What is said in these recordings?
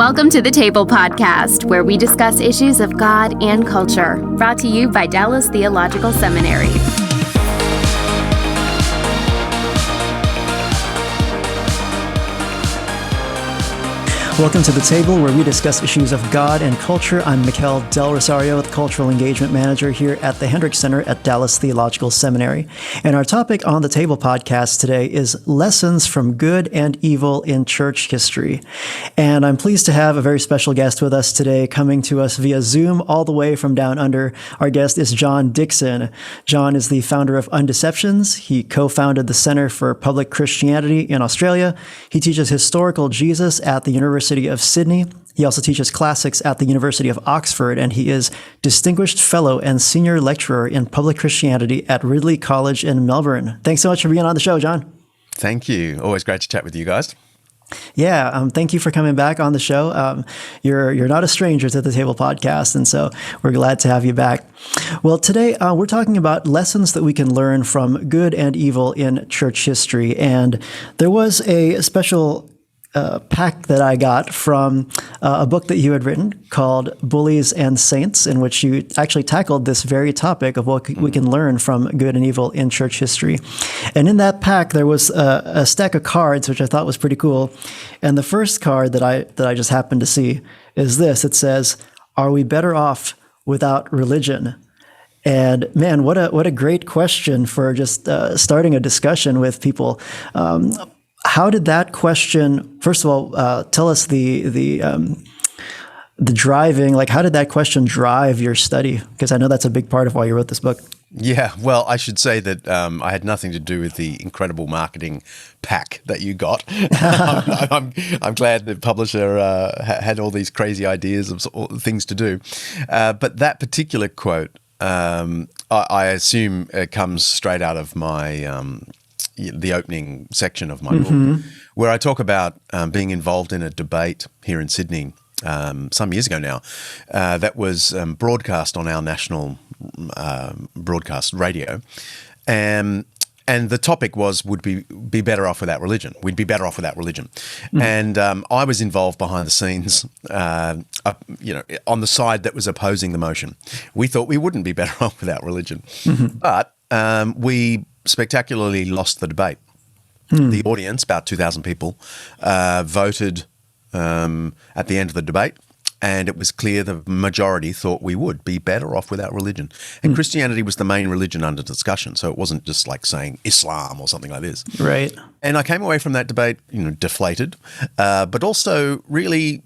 Welcome to the Table Podcast, where we discuss issues of God and culture, brought to you by Dallas Theological Seminary. Welcome to the Table, where we discuss issues of God and culture. I'm Mikel, Rosario, the Cultural Engagement Manager here at the Hendrick Center at Dallas Theological Seminary. And our topic on the Table podcast today is lessons from good and evil in church history. And I'm pleased to have a very special guest with us today, coming to us via Zoom all the way from down under. Our guest is John Dickson. John is the founder of Undeceptions. He co-founded the Center for Public Christianity in Australia. He teaches historical Jesus at the University of Sydney. He also teaches classics at the University of Oxford, and he is Distinguished Fellow and Senior Lecturer in Public Christianity at Ridley College in Melbourne. Thanks so much for being on the show, John. Thank you. Always great to chat with you guys. Yeah, thank you for coming back on the show. You're not a stranger to the Table podcast, and so we're glad to have you back. Well, today we're talking about lessons that we can learn from good and evil in church history, and there was a special pack that I got from a book that you had written called Bullies and Saints, in which you actually tackled this very topic of what we can learn from good and evil in church history. And in that pack, there was a stack of cards, which I thought was pretty cool. And the first card that I just happened to see is this. It says, "Are we better off without religion?" And man, what a great question for just starting a discussion with people. How did that question, first of all, tell us the driving, like how did that question drive your study? Because I know that's a big part of why you wrote this book. Yeah, well, I should say that I had nothing to do with the incredible marketing pack that you got. I'm glad the publisher had all these crazy ideas of things to do. But that particular quote, I assume it comes straight out of my the opening section of my book, where I talk about being involved in a debate here in Sydney some years ago now that was broadcast on our national broadcast radio. And the topic was, would we be better off without religion? We'd be better off without religion. And I was involved behind the scenes, on the side that was opposing the motion. We thought we wouldn't be better off without religion. But we spectacularly lost the debate. The audience, about 2,000 people, voted at the end of the debate, and it was clear the majority thought we would be better off without religion. And Christianity was the main religion under discussion, so it wasn't just like saying Islam or something like this. Right. And I came away from that debate, deflated, but also really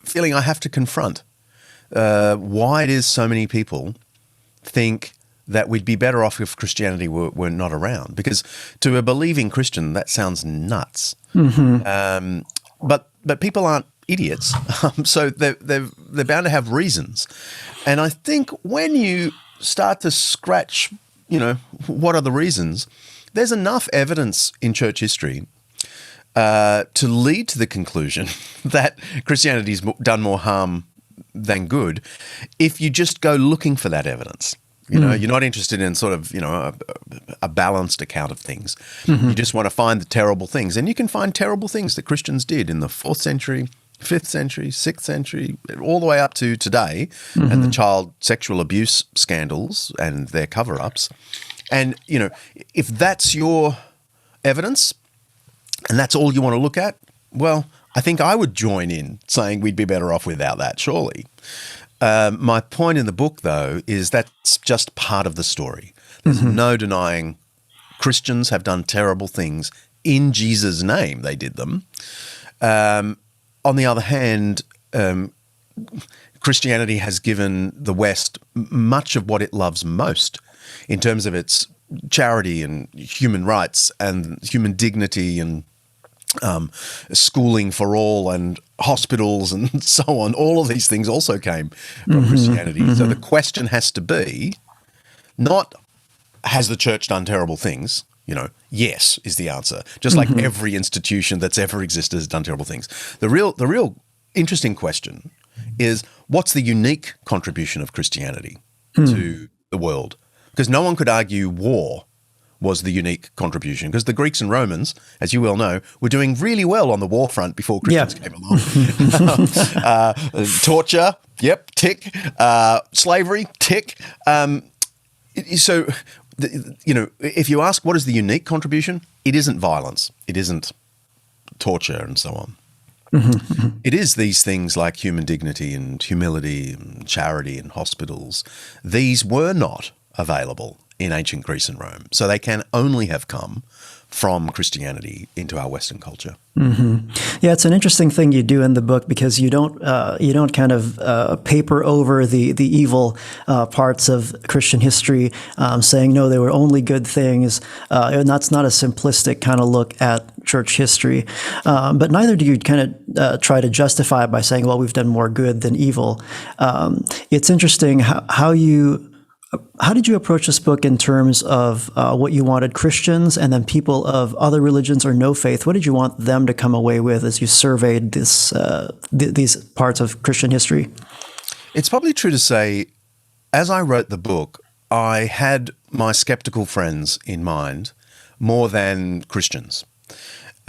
feeling I have to confront why it is so many people think that we'd be better off if Christianity were not around. Because to a believing Christian, that sounds nuts. But people aren't idiots, so they're bound to have reasons. And I think when you start to scratch, what are the reasons, there's enough evidence in church history to lead to the conclusion that Christianity's done more harm than good if you just go looking for that evidence. You're not interested in sort of, a balanced account of things. You just want to find the terrible things. And you can find terrible things that Christians did in the 4th century, 5th century, 6th century, all the way up to today, and the child sexual abuse scandals and their cover-ups. And, if that's your evidence and that's all you want to look at, well, I think I would join in saying we'd be better off without that, surely. My point in the book, though, is that's just part of the story. There's no denying Christians have done terrible things in Jesus' name. They did them. On the other hand, Christianity has given the West much of what it loves most in terms of its charity and human rights and human dignity and schooling for all and hospitals and so on. All of these things also came from Christianity. So the question has to be not, has the church done terrible things? Yes is the answer. Just like every institution that's ever existed has done terrible things. The real interesting question is, what's the unique contribution of Christianity to the world? Because no one could argue war was the unique contribution, because the Greeks and Romans, as you well know, were doing really well on the war front before Christians came along. Torture, yep, tick. Slavery, tick. So, if you ask what is the unique contribution, it isn't violence. It isn't torture and so on. It is these things like human dignity and humility and charity and hospitals. These were not available in ancient Greece and Rome. So they can only have come from Christianity into our Western culture. Yeah, it's an interesting thing you do in the book, because you don't kind of paper over the evil parts of Christian history, saying no, they were only good things, and that's not a simplistic kind of look at church history. But neither do you kind of try to justify it by saying, well, we've done more good than evil. It's interesting how did you approach this book in terms of what you wanted Christians and then people of other religions or no faith? What did you want them to come away with as you surveyed these parts of Christian history? It's probably true to say, as I wrote the book, I had my skeptical friends in mind more than Christians.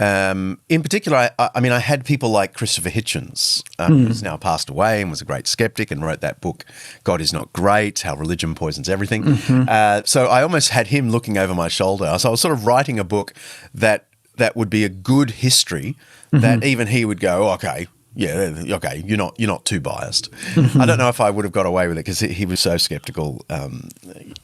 In particular, I had people like Christopher Hitchens, who's now passed away and was a great skeptic and wrote that book, God Is Not Great, How Religion Poisons Everything. So I almost had him looking over my shoulder. So I was sort of writing a book that would be a good history that even he would go, okay, you're not too biased. I don't know if I would have got away with it, because he was so skeptical.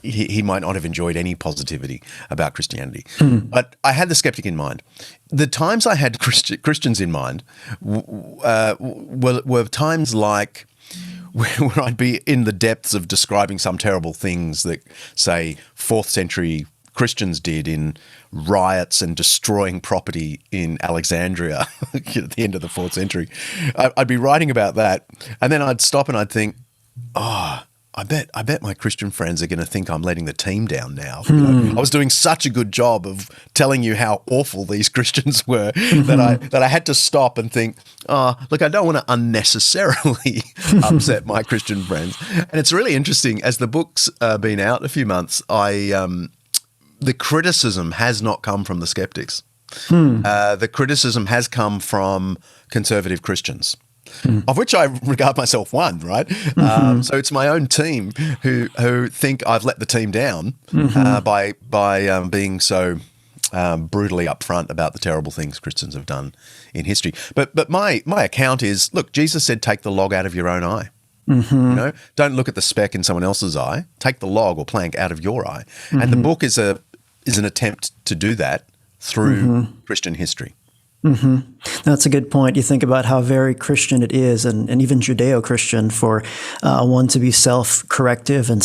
He might not have enjoyed any positivity about Christianity. But I had the skeptic in mind. The times I had Christians in mind were times like where I'd be in the depths of describing some terrible things that, say, 4th century Christians did in riots and destroying property in Alexandria at the end of the 4th century. I'd be writing about that, and then I'd stop and I'd think, I bet my Christian friends are going to think I'm letting the team down now. I was doing such a good job of telling you how awful these Christians were that I had to stop and think, look, I don't want to unnecessarily upset my Christian friends. And it's really interesting, as the book's been out a few months, the criticism has not come from the skeptics. The criticism has come from conservative Christians, of which I regard myself one, right? So it's my own team who think I've let the team down by being so brutally upfront about the terrible things Christians have done in history. But my account is, look, Jesus said, take the log out of your own eye. Don't look at the speck in someone else's eye. Take the log or plank out of your eye. And the book is an attempt to do that through Christian history. That's a good point. You think about how very Christian it is, and even Judeo-Christian, for one to be self-corrective and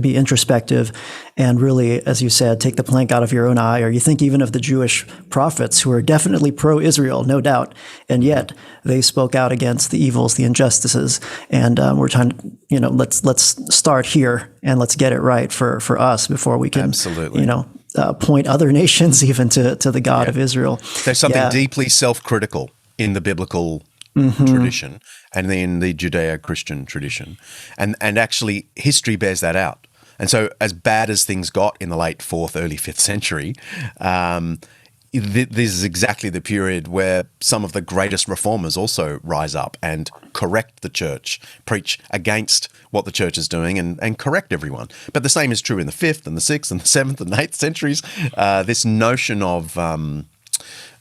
be introspective, and really, as you said, take the plank out of your own eye. Or you think even of the Jewish prophets, who are definitely pro-Israel, no doubt, and yet they spoke out against the evils, the injustices. And we're trying to, let's start here and let's get it right for us before we can, absolutely, point other nations even to the God of Israel. There's something deeply self-critical in the biblical tradition and in the Judeo-Christian tradition. And actually history bears that out. And so as bad as things got in the late 4th, early 5th century, this is exactly the period where some of the greatest reformers also rise up and correct the church, preach against what the church is doing and correct everyone. But the same is true in the 5th and the 6th and the 7th and 8th centuries. This notion of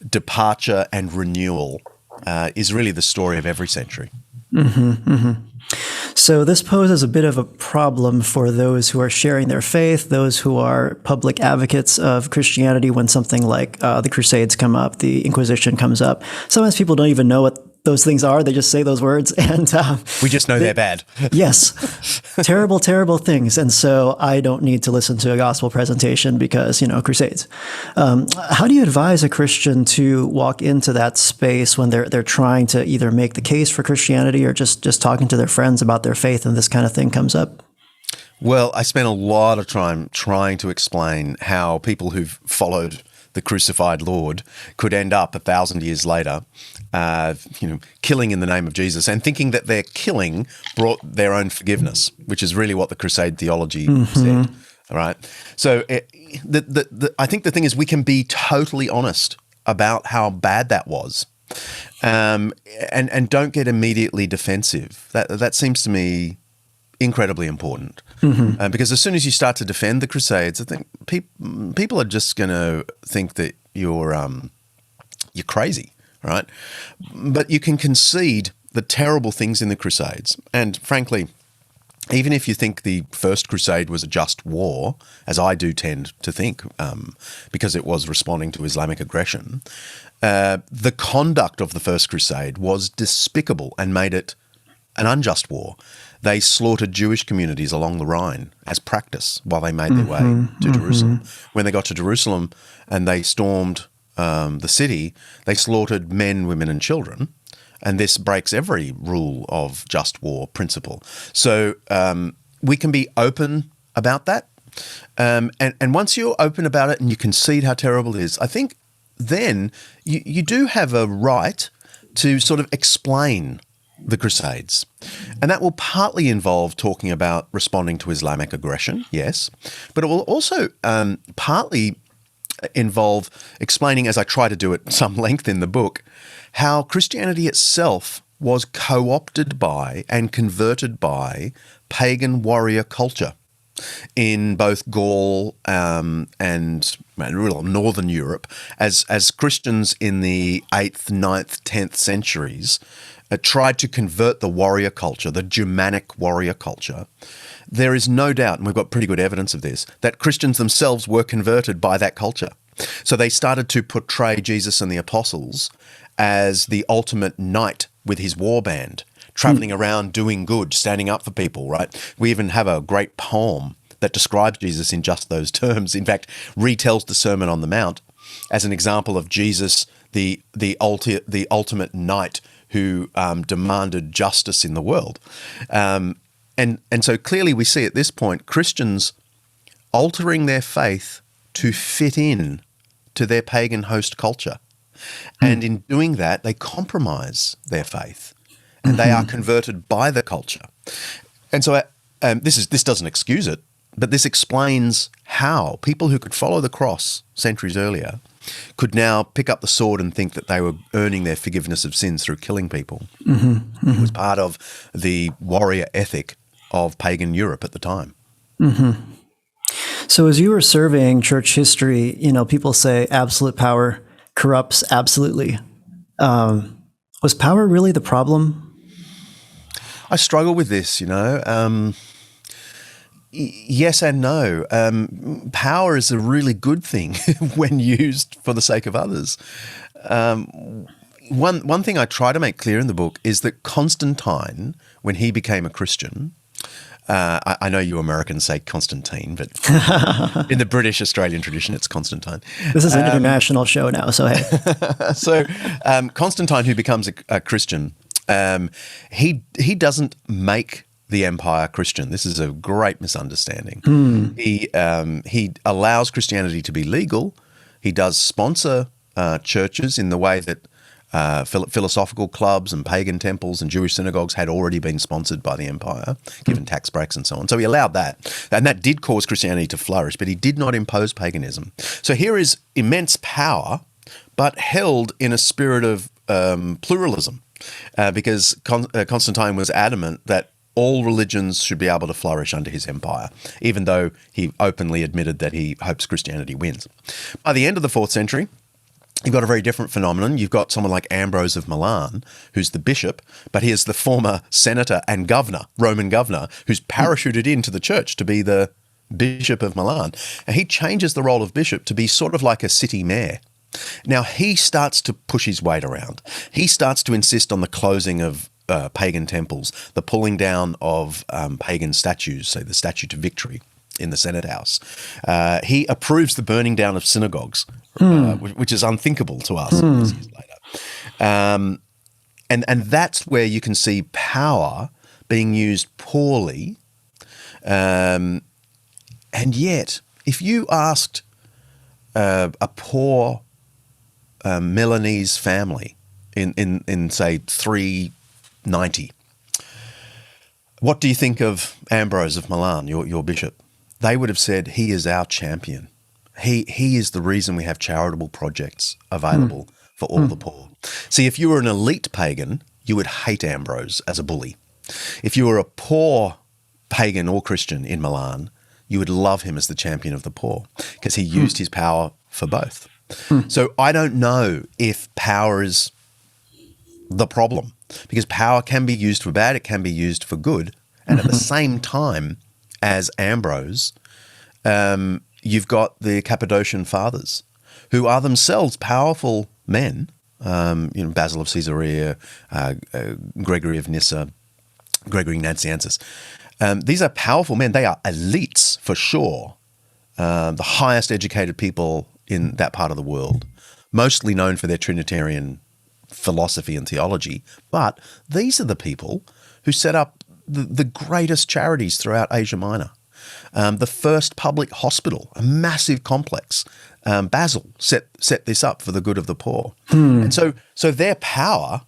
departure and renewal is really the story of every century. So this poses a bit of a problem for those who are sharing their faith, those who are public advocates of Christianity, when something like the Crusades come up, the Inquisition comes up. Sometimes people don't even know what those things are. They just say those words. And we just know they're bad. Yes. Terrible, terrible things. And so I don't need to listen to a gospel presentation because, Crusades. How do you advise a Christian to walk into that space when they're trying to either make the case for Christianity or just talking to their friends about their faith and this kind of thing comes up? Well, I spent a lot of time trying to explain how people who've followed the crucified Lord could end up 1,000 years later, killing in the name of Jesus and thinking that their killing brought their own forgiveness, which is really what the Crusade theology said. All right. So I think the thing is we can be totally honest about how bad that was, and don't get immediately defensive. That seems to me incredibly important, because as soon as you start to defend the Crusades, I think people are just going to think that you're crazy, right? But you can concede the terrible things in the Crusades, and frankly, even if you think the First Crusade was a just war, as I do tend to think, because it was responding to Islamic aggression, the conduct of the First Crusade was despicable and made it an unjust war. They slaughtered Jewish communities along the Rhine as practice while they made their way to Jerusalem. When they got to Jerusalem and they stormed the city, they slaughtered men, women, and children. And this breaks every rule of just war principle. So we can be open about that. And once you're open about it and you concede how terrible it is, I think then you do have a right to sort of explain the Crusades. And that will partly involve talking about responding to Islamic aggression, yes, but it will also partly involve explaining, as I try to do at some length in the book, how Christianity itself was co-opted by and converted by pagan warrior culture in both Gaul and Northern Europe, as Christians in the 8th, 9th, 10th centuries tried to convert the warrior culture, the Germanic warrior culture. There is no doubt, and we've got pretty good evidence of this, that Christians themselves were converted by that culture. So they started to portray Jesus and the apostles as the ultimate knight with his war band, traveling around doing good, standing up for people, right? We even have a great poem that describes Jesus in just those terms. In fact, retells the Sermon on the Mount as an example of Jesus, the ultimate knight who demanded justice in the world. And so clearly we see at this point Christians altering their faith to fit in to their pagan host culture. And in doing that, they compromise their faith and they are converted by the culture. And so this doesn't excuse it, but this explains how people who could follow the cross centuries earlier could now pick up the sword and think that they were earning their forgiveness of sins through killing people. It was part of the warrior ethic of pagan Europe at the time. So as you were surveying church history, people say absolute power corrupts absolutely. Was power really the problem? I struggle with this, yes and no. Power is a really good thing when used for the sake of others. One thing I try to make clear in the book is that Constantine, when he became a Christian, I know you Americans say Constantine, but in the British Australian tradition, it's Constantine. This is an international show now, so hey. So Constantine, who becomes a Christian, he doesn't make the empire Christian. This is a great misunderstanding. He allows Christianity to be legal. He does sponsor churches in the way that philosophical clubs and pagan temples and Jewish synagogues had already been sponsored by the empire, given tax breaks and so on. So he allowed that. And that did cause Christianity to flourish, but he did not impose paganism. So here is immense power, but held in a spirit of pluralism, because Constantine was adamant that all religions should be able to flourish under his empire, even though he openly admitted that he hopes Christianity wins. By the end of the 4th century, you've got a very different phenomenon. You've got someone like Ambrose of Milan, who's the bishop, but he is the former senator and governor, Roman governor, who's parachuted into the church to be the bishop of Milan. And he changes the role of bishop to be sort of like a city mayor. Now, he starts to push his weight around. He starts to insist on the closing of pagan temples, the pulling down of pagan statues, say the Statue to Victory in the Senate House. He approves the burning down of synagogues, which is unthinkable to us years later. And that's where you can see power being used poorly. And yet, if you asked a poor Milanese family in say 390, what do you think of Ambrose of Milan, your bishop? they would have said, he is our champion. He is the reason we have charitable projects available for all the poor. See, if you were an elite pagan, you would hate Ambrose as a bully. If you were a poor pagan or Christian in Milan, you would love him as the champion of the poor because he used his power for both. So I don't know if power is the problem, because power can be used for bad, it can be used for good. And at the same time as Ambrose, you've got the Cappadocian fathers, who are themselves powerful men, Basil of Caesarea, Gregory of Nyssa, Gregory Nazianzus. These are powerful men. They are elites for sure, the highest educated people in that part of the world, mostly known for their Trinitarian philosophy and theology. But these are the people who set up the greatest charities throughout Asia Minor. The first public hospital, a massive complex. Basil set this up for the good of the poor. And so their power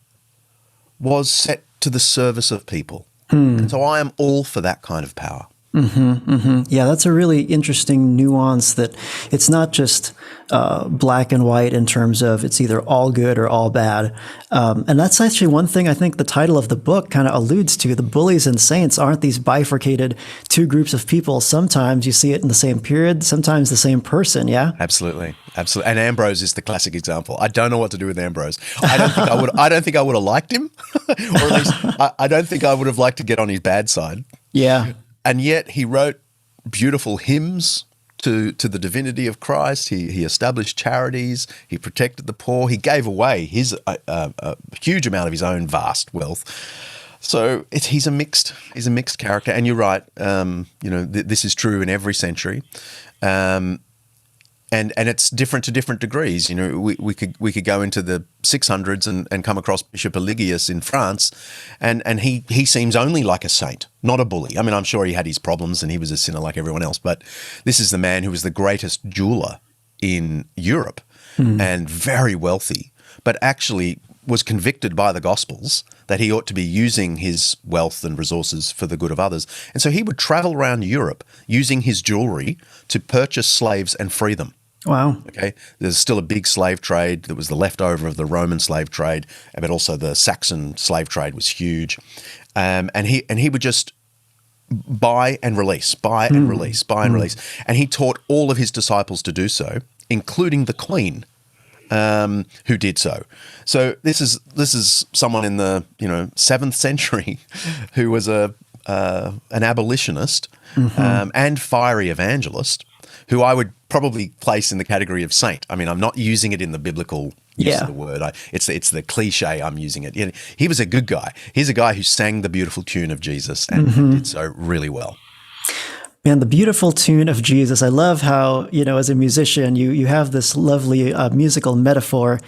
was set to the service of people. And so I am all for that kind of power. Yeah, that's a really interesting nuance, that it's not just black and white in terms of it's either all good or all bad. And that's actually one thing I think the title of the book kind of alludes to. The bullies and saints aren't these bifurcated two groups of people. Sometimes you see it in the same period, sometimes the same person, yeah? Absolutely. And Ambrose is the classic example. I don't know what to do with Ambrose. I don't think I would have liked him, or at least I don't think I would have liked to get on his bad side. Yeah. And yet he wrote beautiful hymns to the divinity of Christ. He established charities. He protected the poor. He gave away his a huge amount of his own vast wealth. So he's a mixed character. And you're right. This is true in every century. And it's different to different degrees. We could go into the 600s and come across Bishop Eligius in France, and he seems only like a saint, not a bully. I mean, I'm sure he had his problems and he was a sinner like everyone else, but this is the man who was the greatest jeweler in Europe and very wealthy, but actually was convicted by the Gospels that he ought to be using his wealth and resources for the good of others. And so he would travel around Europe using his jewelry to purchase slaves and free them. Wow. Okay. There's still a big slave trade that was the leftover of the Roman slave trade, but also the Saxon slave trade was huge. And he would just buy and release. And he taught all of his disciples to do so, including the Queen, who did so. So this is someone in the 7th century who was an abolitionist and fiery evangelist, who I would probably place in the category of saint. I mean, I'm not using it in the biblical use of the word. It's the cliche I'm using it. He was a good guy. He's a guy who sang the beautiful tune of Jesus and did so really well. Man, the beautiful tune of Jesus. I love how, as a musician, you have this lovely musical metaphor.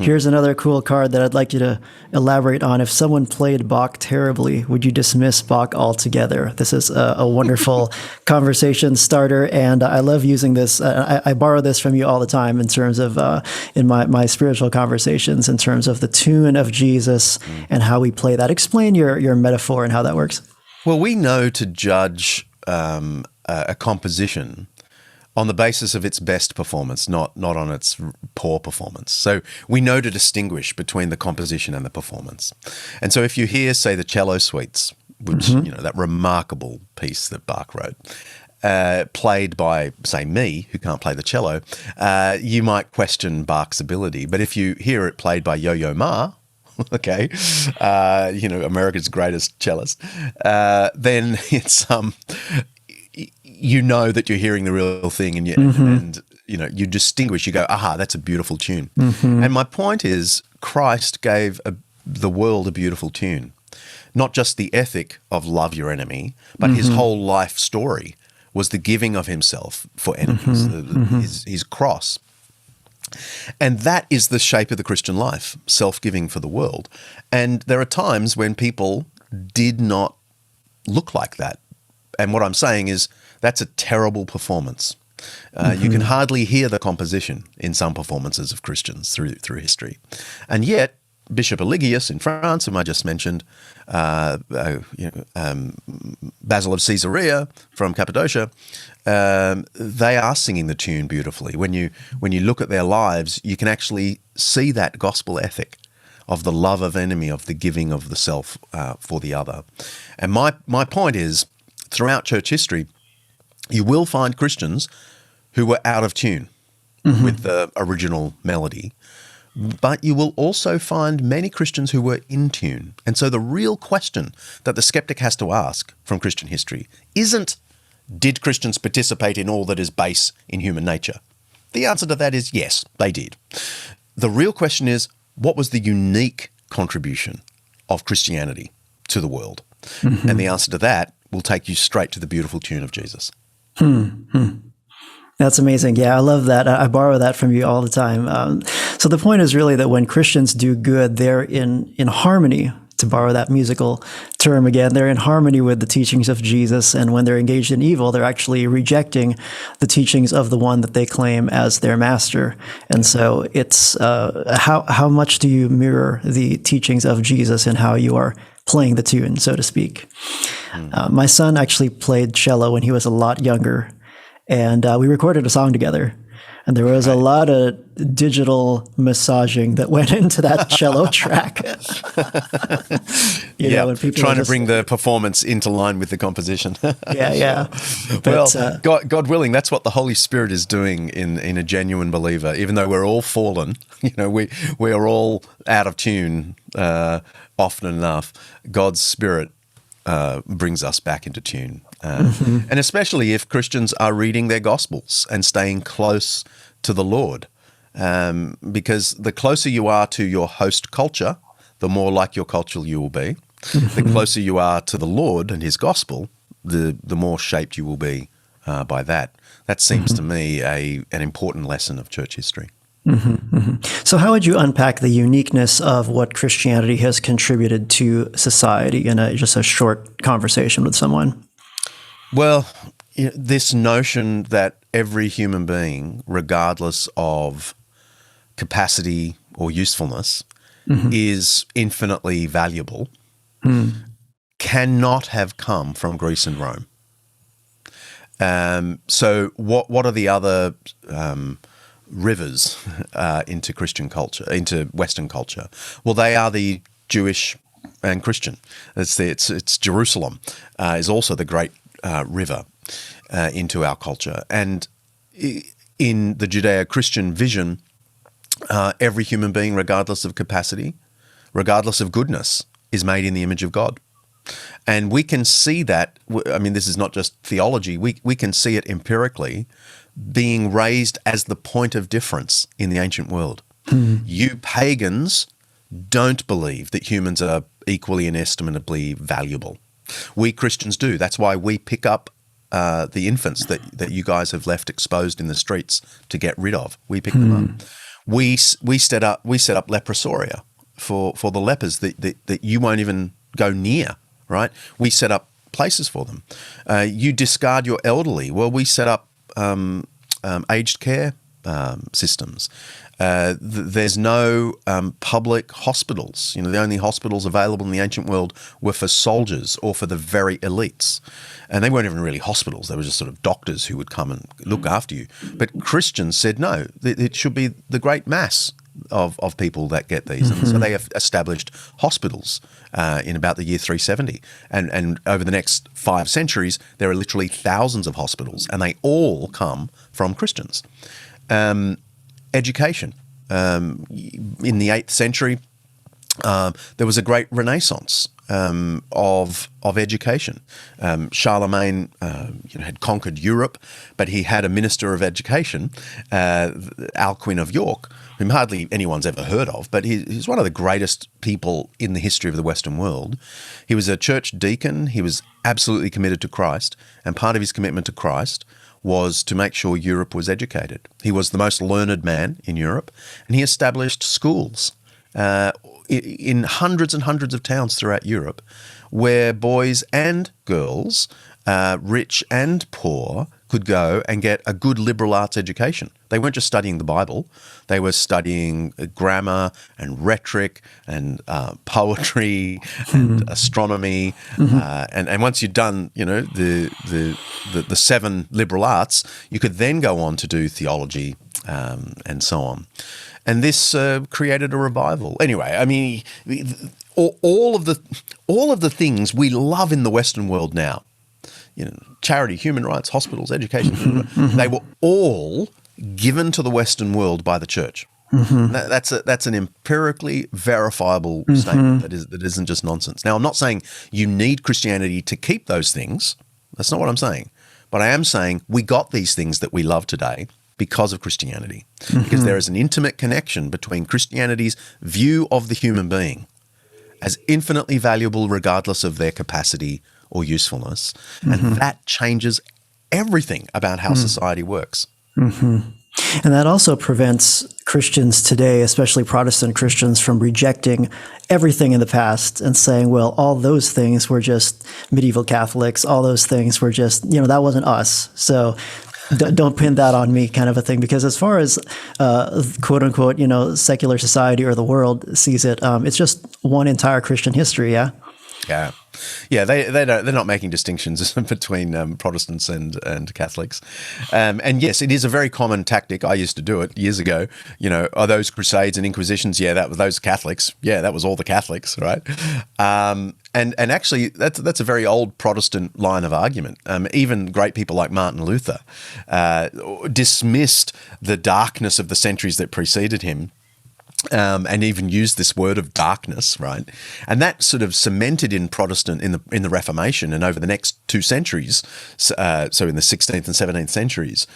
Here's another cool card that I'd like you to elaborate on. If someone played Bach terribly, would you dismiss Bach altogether? This is a wonderful conversation starter, and I love using this. I borrow this from you all the time in terms of in my spiritual conversations, in terms of the tune of Jesus and how we play that. Explain your metaphor and how that works. Well, we know to judge a composition on the basis of its best performance, not on its poor performance. So we know to distinguish between the composition and the performance. And so if you hear, say, the cello suites, which, that remarkable piece that Bach wrote, played by, say, me, who can't play the cello, you might question Bach's ability. But if you hear it played by Yo-Yo Ma, okay, America's greatest cellist, then it's you know that you're hearing the real thing, and you distinguish. You go, aha, that's a beautiful tune. And my point is, Christ gave the world a beautiful tune, not just the ethic of love your enemy, but his whole life story was the giving of himself for enemies, his cross. And that is the shape of the Christian life, self-giving for the world. And there are times when people did not look like that. And what I'm saying is that's a terrible performance. You can hardly hear the composition in some performances of Christians through history. And yet, Bishop Eligius in France, whom I just mentioned, Basil of Caesarea from Cappadocia, they are singing the tune beautifully. When you look at their lives, you can actually see that gospel ethic of the love of enemy, of the giving of the self for the other. And my point is, throughout church history, you will find Christians who were out of tune with the original melody, but you will also find many Christians who were in tune. And so the real question that the skeptic has to ask from Christian history isn't, did Christians participate in all that is base in human nature? The answer to that is yes, they did. The real question is, what was the unique contribution of Christianity to the world? And the answer to that will take you straight to the beautiful tune of Jesus. That's amazing. Yeah, I love that. I borrow that from you all the time. So the point is really that when Christians do good, they're in harmony, to borrow that musical term again. They're in harmony with the teachings of Jesus. And when they're engaged in evil, they're actually rejecting the teachings of the one that they claim as their master. And so it's how much do you mirror the teachings of Jesus in how you are playing the tune, so to speak. My son actually played cello when he was a lot younger. And we recorded a song together. And there was a lot of digital massaging that went into that cello track. you know, when people trying to bring the performance into line with the composition. Yeah. But, well, God willing, that's what the Holy Spirit is doing in a genuine believer. Even though we're all fallen, we are all out of tune often enough. God's Spirit brings us back into tune. And especially if Christians are reading their Gospels and staying close to the Lord. Because the closer you are to your host culture, the more like your culture you will be. The closer you are to the Lord and his Gospel, the more shaped you will be by that. That seems to me an important lesson of church history. So how would you unpack the uniqueness of what Christianity has contributed to society in just a short conversation with someone? Well, this notion that every human being, regardless of capacity or usefulness, is infinitely valuable, cannot have come from Greece and Rome. So what are the other rivers into Christian culture, into Western culture? Well, they are the Jewish and Christian. It's Jerusalem is also the great river into our culture. And in the Judeo-Christian vision, every human being, regardless of capacity, regardless of goodness, is made in the image of God. And we can see that, I mean, this is not just theology, we can see it empirically being raised as the point of difference in the ancient world. You pagans don't believe that humans are equally inestimably valuable. We Christians do. That's why we pick up the infants that you guys have left exposed in the streets to get rid of. We pick them up. We set up leprosaria for the lepers that you won't even go near, right? We set up places for them. You discard your elderly. Well, we set up aged care systems. There's no public hospitals. The only hospitals available in the ancient world were for soldiers or for the very elites. And they weren't even really hospitals. They were just sort of doctors who would come and look after you. But Christians said, no, it should be the great mass of people that get these. And so they have established hospitals in about the year 370. And over the next 5 centuries, there are literally thousands of hospitals, and they all come from Christians. Education. In the 8th century, there was a great renaissance of education. Charlemagne had conquered Europe, but he had a minister of education, Alcuin of York, whom hardly anyone's ever heard of, but he's one of the greatest people in the history of the Western world. He was a church deacon. He was absolutely committed to Christ, and part of his commitment to Christ was to make sure Europe was educated. He was the most learned man in Europe, and he established schools in hundreds and hundreds of towns throughout Europe where boys and girls, rich and poor, could go and get a good liberal arts education. They weren't just studying the Bible; they were studying grammar and rhetoric and poetry and astronomy. And once you'd done, the 7 liberal arts, you could then go on to do theology and so on. And this created a revival. Anyway, I mean, all of the things we love in the Western world now, charity, human rights, hospitals, education, they were all given to the Western world by the church. That's an empirically verifiable statement that isn't just nonsense. Now, I'm not saying you need Christianity to keep those things. That's not what I'm saying. But I am saying we got these things that we love today because of Christianity, because there is an intimate connection between Christianity's view of the human being as infinitely valuable regardless of their capacity or usefulness, and that changes everything about how society works. And that also prevents Christians today, especially Protestant Christians, from rejecting everything in the past and saying, well, all those things were just medieval Catholics, all those things were just, that wasn't us. So don't pin that on me, kind of a thing. Because as far as quote unquote, secular society or the world sees it, it's just one entire Christian history. Yeah. Yeah, they're not making distinctions between Protestants and Catholics, and yes, it is a very common tactic. I used to do it years ago. Are those Crusades and Inquisitions? Yeah, that was those Catholics. Yeah, that was all the Catholics, right? And actually, that's a very old Protestant line of argument. Even great people like Martin Luther dismissed the darkness of the centuries that preceded him. And even used this word of darkness, right? And that sort of cemented in Protestant in the Reformation, and over the next 2 centuries, so in the 16th and 17th centuries,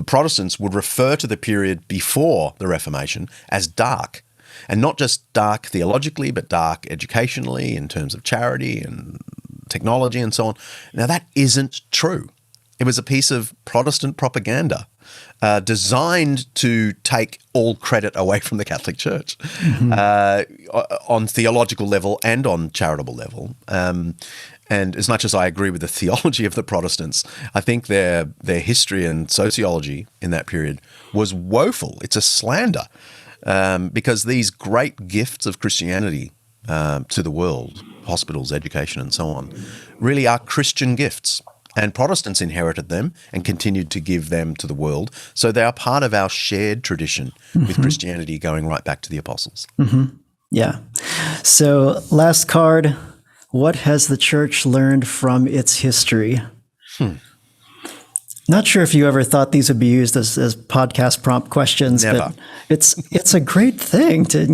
Protestants would refer to the period before the Reformation as dark, and not just dark theologically, but dark educationally in terms of charity and technology and so on. Now that isn't true. It was a piece of Protestant propaganda designed to take all credit away from the Catholic Church on theological level and on charitable level. And as much as I agree with the theology of the Protestants, I think their history and sociology in that period was woeful. It's a slander because these great gifts of Christianity to the world, hospitals, education, and so on, really are Christian gifts. And Protestants inherited them and continued to give them to the world. So they are part of our shared tradition with Christianity going right back to the apostles. Yeah. So last card, what has the church learned from its history? Not sure if you ever thought these would be used as podcast prompt questions, Never. but it's a great thing to,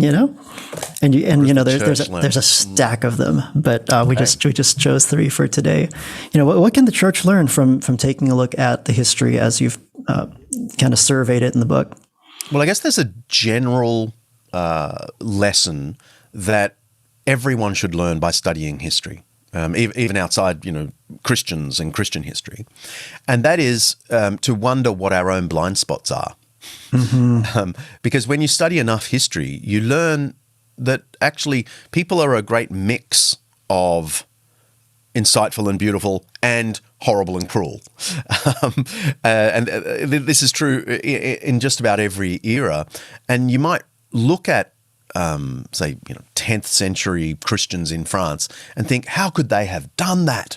there's a stack of them, but we just chose 3 for today. What can the church learn from taking a look at the history as you've kind of surveyed it in the book? Well, I guess there's a general lesson that everyone should learn by studying history. Even outside, Christians and Christian history. And that is to wonder what our own blind spots are. Because when you study enough history, you learn that actually people are a great mix of insightful and beautiful and horrible and cruel. And this is true in just about every era. And you might look at say, 10th century Christians in France and think, how could they have done that?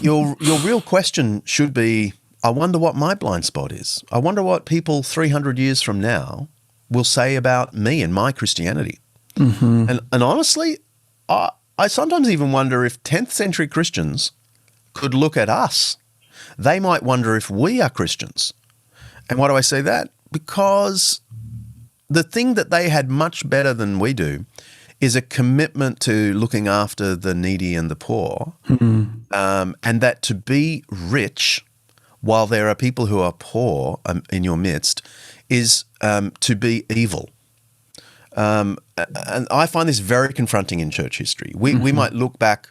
Your real question should be, I wonder what my blind spot is. I wonder what people 300 years from now will say about me and my Christianity. And honestly, I sometimes even wonder if 10th century Christians could look at us. They might wonder if we are Christians. And why do I say that? Because the thing that they had much better than we do is a commitment to looking after the needy and the poor, and that to be rich while there are people who are poor in your midst is to be evil. And I find this very confronting in church history. We might look back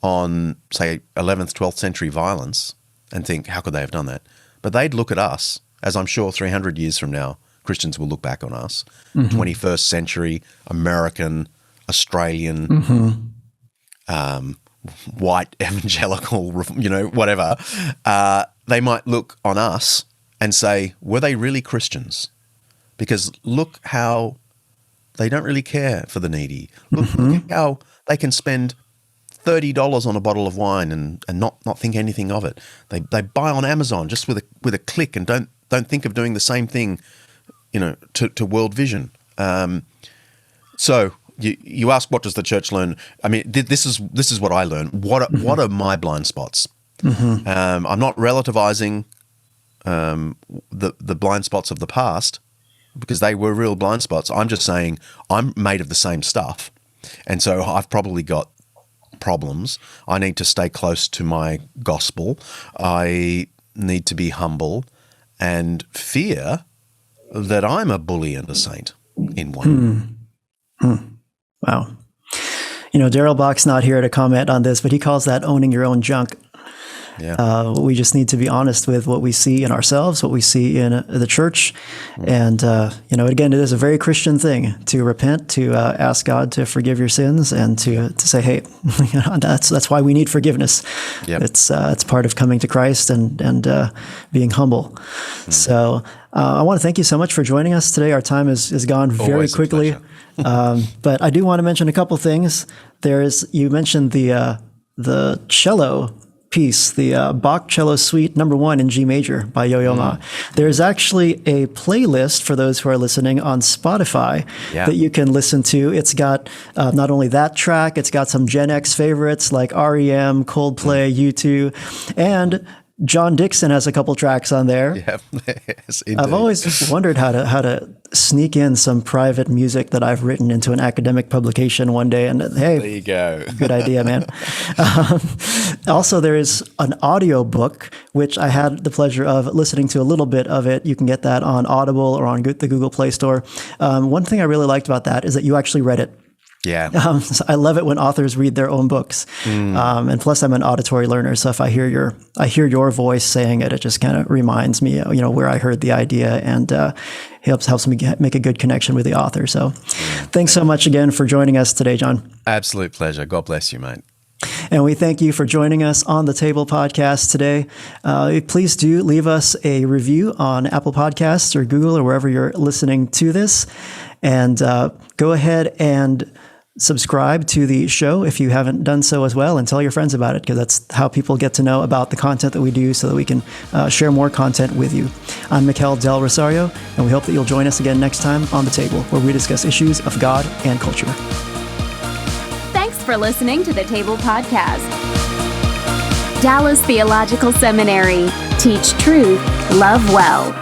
on, say, 11th, 12th century violence and think, how could they have done that? But they'd look at us, as I'm sure 300 years from now, Christians will look back on us, 21st century, American, Australian, white evangelical, whatever, they might look on us and say, were they really Christians? Because look how they don't really care for the needy. Look at how they can spend $30 on a bottle of wine and not think anything of it. They buy on Amazon just with a click and don't think of doing the same thing, to World Vision. So you ask, what does the church learn? I mean, this is what I learned. What are my blind spots? I'm not relativizing the blind spots of the past, because they were real blind spots. I'm just saying I'm made of the same stuff, and so I've probably got problems. I need to stay close to my gospel. I need to be humble and fear that I'm a bully and a saint in one. Wow. Daryl Bach's not here to comment on this, but he calls that owning your own junk. Yeah. We just need to be honest with what we see in ourselves, what we see in the church. And, again, it is a very Christian thing to repent, to ask God to forgive your sins, and to say, hey, that's why we need forgiveness. Yep. It's part of coming to Christ and being humble. So I want to thank you so much for joining us today. Our time has gone very Always quickly. But I do want to mention a couple things. You mentioned the cello piece, the Bach Cello Suite No. 1 in G major by Yo-Yo Ma. There's actually a playlist for those who are listening on Spotify that you can listen to. It's got not only that track, it's got some Gen X favorites like REM, Coldplay, U2, and John Dickson has a couple tracks on there. Yeah, yes, I've always wondered how to sneak in some private music that I've written into an academic publication one day. And hey, there you go. Good idea, man. Also, there is an audio book, which I had the pleasure of listening to a little bit of it. You can get that on Audible or on the Google Play Store. One thing I really liked about that is that you actually read it. Yeah. So I love it when authors read their own books. And plus I'm an auditory learner. So if I hear your voice saying it, it just kind of reminds me, where I heard the idea, and helps me make a good connection with the author. So thanks so much again for joining us today, John. Absolute pleasure. God bless you, mate. And we thank you for joining us on the Table Podcast today. Please do leave us a review on Apple Podcasts or Google or wherever you're listening to this. And go ahead and subscribe to the show if you haven't done so as well, and tell your friends about it, because that's how people get to know about the content that we do, so that we can share more content with you. I'm Mikel Del Rosario, and we hope that you'll join us again next time on The Table, where we discuss issues of God and culture. Thanks for listening to the Table Podcast. Dallas Theological Seminary. Teach truth, love well.